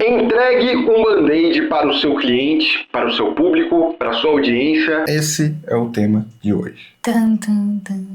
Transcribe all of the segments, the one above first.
Entregue um band-aid para o seu cliente, para o seu público, para a sua audiência. Esse é o tema de hoje. Tum, tum, tum.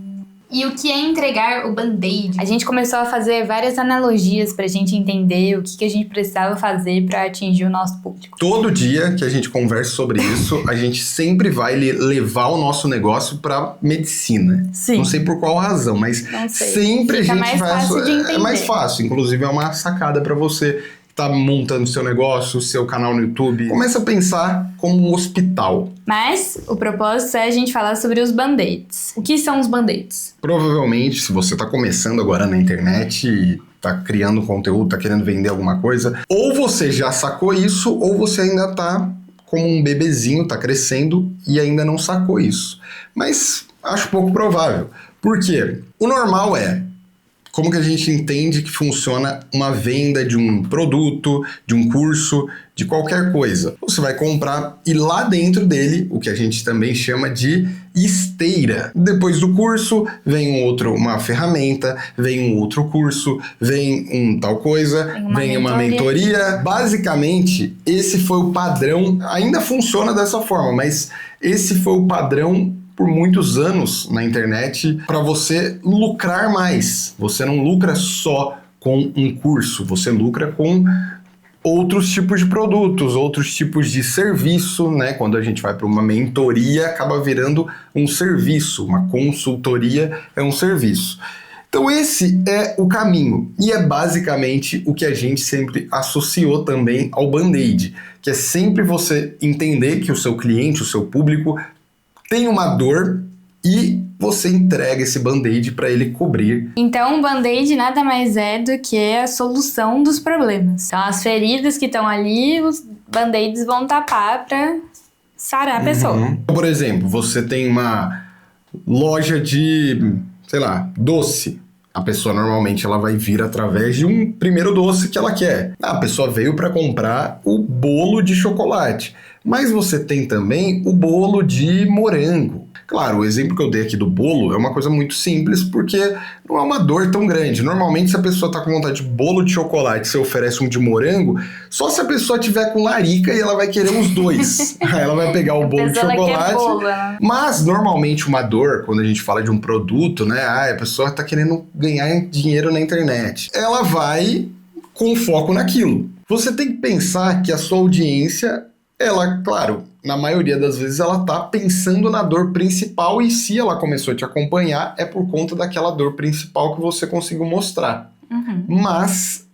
E o que é entregar o band-aid? A gente começou a fazer várias analogias pra gente entender o que a gente precisava fazer pra atingir o nosso público. Todo dia que a gente conversa sobre isso, a gente sempre vai levar o nosso negócio pra medicina. Sim. Não sei por qual razão, mas sempre Fica a gente mais vai... fácil de entender. É mais fácil, inclusive é uma sacada pra você que tá montando seu negócio, seu canal no YouTube. Começa a pensar como um hospital. Mas o propósito é a gente falar sobre os band-aids. O que são os band-aids? Provavelmente, se você tá começando agora na internet e tá criando conteúdo, tá querendo vender alguma coisa, ou você já sacou isso, ou você ainda tá como um bebezinho, tá crescendo e ainda não sacou isso. Mas acho pouco provável. Por quê? O normal é... Como que a gente entende que funciona uma venda de um produto, de um curso, de qualquer coisa? Você vai comprar e lá dentro dele, o que a gente também chama de esteira. Depois do curso, vem uma ferramenta, vem um outro curso, vem um tal coisa, vem uma mentoria. Basicamente, esse foi o padrão, ainda funciona dessa forma, mas esse foi o padrão por muitos anos na internet para você lucrar mais. Você não lucra só com um curso, você lucra com outros tipos de produtos, outros tipos de serviço, né? Quando a gente vai para uma mentoria, acaba virando um serviço, uma consultoria é um serviço. Então esse é o caminho e é basicamente o que a gente sempre associou também ao band-aid, que é sempre você entender que o seu cliente, o seu público tem uma dor e você entrega esse band-aid para ele cobrir. Então, o band-aid nada mais é do que a solução dos problemas. Então, as feridas que estão ali, os band-aids vão tapar para sarar a pessoa. Por exemplo, você tem uma loja de, sei lá, doce. A pessoa normalmente ela vai vir através de um primeiro doce que ela quer. A pessoa veio para comprar o bolo de chocolate. Mas você tem também o bolo de morango. Claro, o exemplo que eu dei aqui do bolo é uma coisa muito simples, porque não é uma dor tão grande. Normalmente, se a pessoa está com vontade de bolo de chocolate e você oferece um de morango, só se a pessoa tiver com larica e ela vai querer os dois. Aí ela vai pegar o bolo de chocolate. Bolo, né? Mas, normalmente, uma dor, quando a gente fala de um produto, né? A pessoa está querendo ganhar dinheiro na internet. Ela vai com foco naquilo. Você tem que pensar que a sua audiência... Ela, claro, na maioria das vezes ela tá pensando na dor principal e se ela começou a te acompanhar é por conta daquela dor principal que você conseguiu mostrar. Mas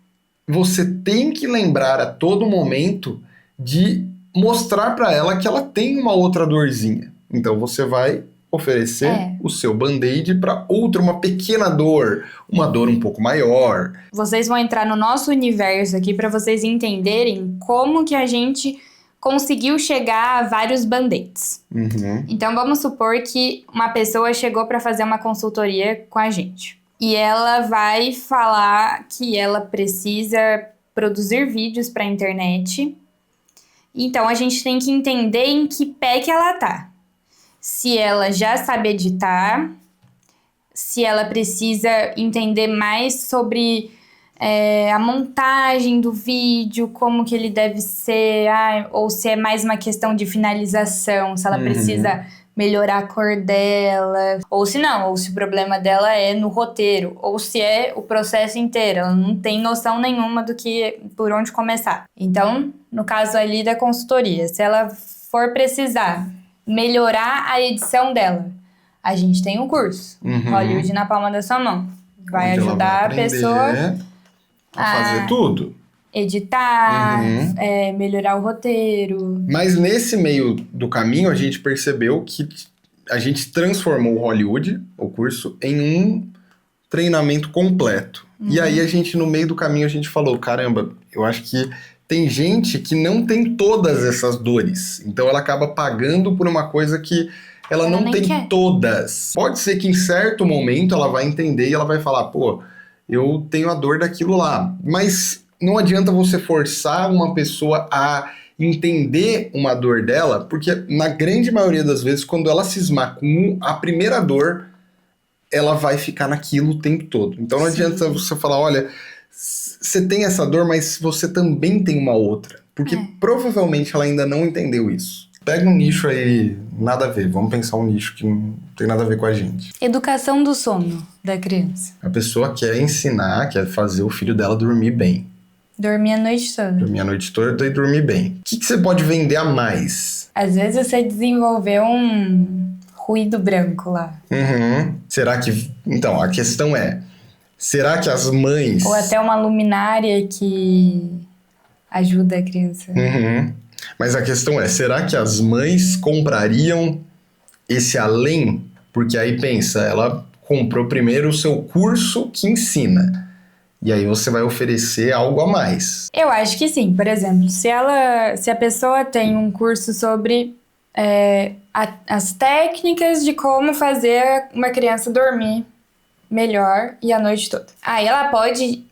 você tem que lembrar a todo momento de mostrar para ela que ela tem uma outra dorzinha. Então você vai oferecer o seu band-aid para uma pequena dor, uma dor um pouco maior. Vocês vão entrar no nosso universo aqui para vocês entenderem como que a gente conseguiu chegar a vários band-aids. Então, vamos supor que uma pessoa chegou para fazer uma consultoria com a gente. E ela vai falar que ela precisa produzir vídeos para a internet. Então, a gente tem que entender em que pé que ela tá. Se ela já sabe editar, se ela precisa entender mais sobre... a montagem do vídeo, como que ele deve ser, ou se é mais uma questão de finalização, se ela precisa melhorar a cor dela, ou se não, ou se o problema dela é no roteiro, ou se é o processo inteiro, ela não tem noção nenhuma por onde começar. Então, no caso ali da consultoria, se ela for precisar melhorar a edição dela, a gente tem um curso, Hollywood na palma da sua mão, vai ajudar a pessoa a fazer tudo. Editar, melhorar o roteiro. Mas nesse meio do caminho, a gente percebeu que a gente transformou o Hollywood, o curso, em um treinamento completo. E aí, no meio do caminho, a gente falou, caramba, eu acho que tem gente que não tem todas essas dores. Então, ela acaba pagando por uma coisa que ela não tem todas. Pode ser que em certo momento ela vai entender e ela vai falar, pô, eu tenho a dor daquilo lá. Mas não adianta você forçar uma pessoa a entender uma dor dela, porque na grande maioria das vezes, quando ela cismar com a primeira dor, ela vai ficar naquilo o tempo todo. Então não adianta você falar, olha, você tem essa dor, mas você também tem uma outra. Porque provavelmente ela ainda não entendeu isso. Pega um nicho aí, nada a ver. Vamos pensar um nicho que não tem nada a ver com a gente. Educação do sono da criança. A pessoa quer ensinar, quer fazer o filho dela dormir bem. Dormir a noite toda. Dormir a noite toda e dormir bem. O que você pode vender a mais? Às vezes você desenvolveu um ruído branco lá. Será que... Então, a questão é... Será que as mães... Ou até uma luminária que ajuda a criança. Mas a questão é, será que as mães comprariam esse além? Porque aí pensa, ela comprou primeiro o seu curso que ensina. E aí você vai oferecer algo a mais. Eu acho que sim. Por exemplo, se a pessoa tem um curso sobre as técnicas de como fazer uma criança dormir melhor e a noite toda. Aí ela pode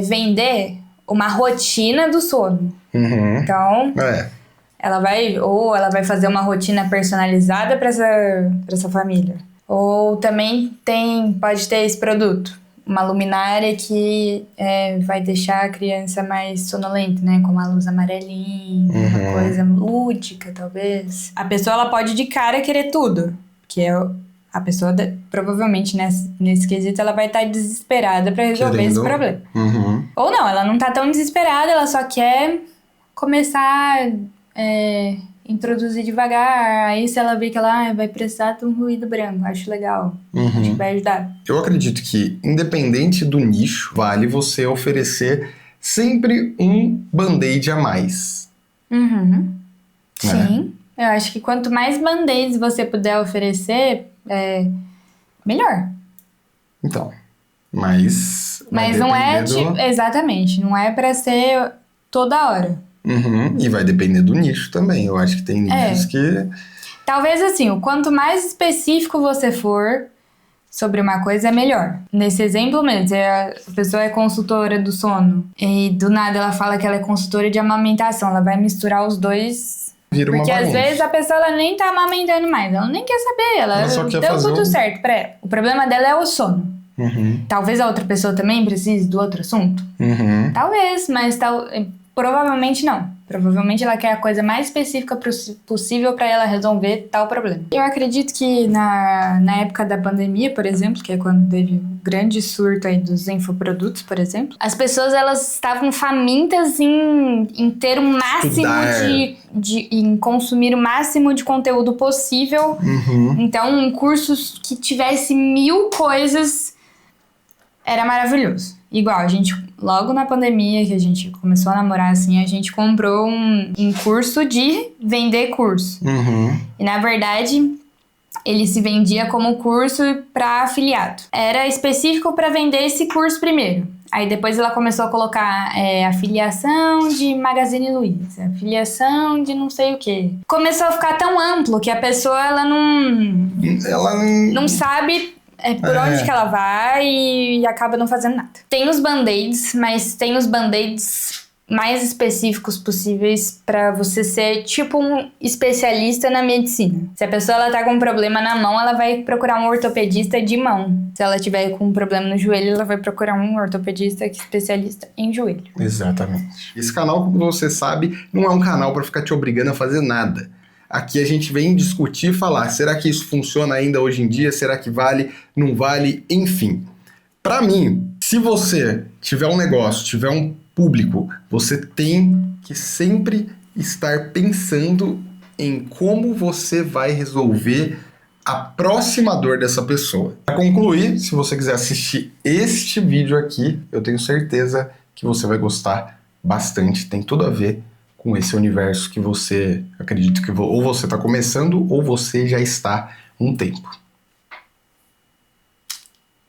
vender uma rotina do sono. Então, ela vai fazer uma rotina personalizada para essa família. Ou também pode ter esse produto, uma luminária que vai deixar a criança mais sonolenta, né? Com uma luz amarelinha, uma coisa lúdica, talvez. A pessoa ela pode de cara querer tudo, que a pessoa provavelmente nesse quesito ela vai estar desesperada para resolver esse problema. Ou não, ela não tá tão desesperada, ela só quer começar introduzir devagar. Aí se ela vê que ela vai precisar de um ruído branco, acho legal, acho que vai ajudar. Eu acredito que, independente do nicho, vale você oferecer sempre um band-aid a mais. Sim, eu acho que quanto mais band-aids você puder oferecer, melhor. Então, mas não é exatamente, não é pra ser toda hora. E vai depender do nicho também. Eu acho que tem nichos que... Talvez assim, o quanto mais específico você for sobre uma coisa, é melhor. Nesse exemplo mesmo, se a pessoa é consultora do sono e do nada ela fala que ela é consultora de amamentação, ela vai misturar os dois. Porque às vezes a pessoa ela nem tá amamentando mais, ela nem quer saber, ela só quer deu tudo certo pra ela. O problema dela é o sono. Talvez a outra pessoa também precise do outro assunto. Talvez, mas provavelmente não. Provavelmente ela quer a coisa mais específica possível para ela resolver tal problema. Eu acredito que na época da pandemia, por exemplo, que é quando teve um grande surto aí dos infoprodutos, por exemplo, as pessoas elas estavam famintas em ter o máximo em consumir o máximo de conteúdo possível. Então, cursos que tivesse 1000 coisas era maravilhoso. Igual, a gente, logo na pandemia que a gente começou a namorar, assim, a gente comprou um curso de vender curso. E, na verdade, ele se vendia como curso para afiliado. Era específico para vender esse curso primeiro. Aí, depois, ela começou a colocar afiliação de Magazine Luiza, afiliação de não sei o quê. Começou a ficar tão amplo que a pessoa, ela não sabe... por onde que ela vai e acaba não fazendo nada. Tem os band-aids, mas tem os band-aids mais específicos possíveis pra você ser tipo um especialista na medicina. Se a pessoa ela tá com um problema na mão, ela vai procurar um ortopedista de mão. Se ela tiver com um problema no joelho, ela vai procurar um ortopedista especialista em joelho. Exatamente. Esse canal, como você sabe, não é um canal pra ficar te obrigando a fazer nada. Aqui a gente vem discutir e falar, será que isso funciona ainda hoje em dia? Será que vale? Não vale? Enfim. Para mim, se você tiver um negócio, tiver um público, você tem que sempre estar pensando em como você vai resolver a próxima dor dessa pessoa. Para concluir, se você quiser assistir este vídeo aqui, eu tenho certeza que você vai gostar bastante. Tem tudo a ver com esse universo que você acredita que ou você está começando ou você já está há um tempo.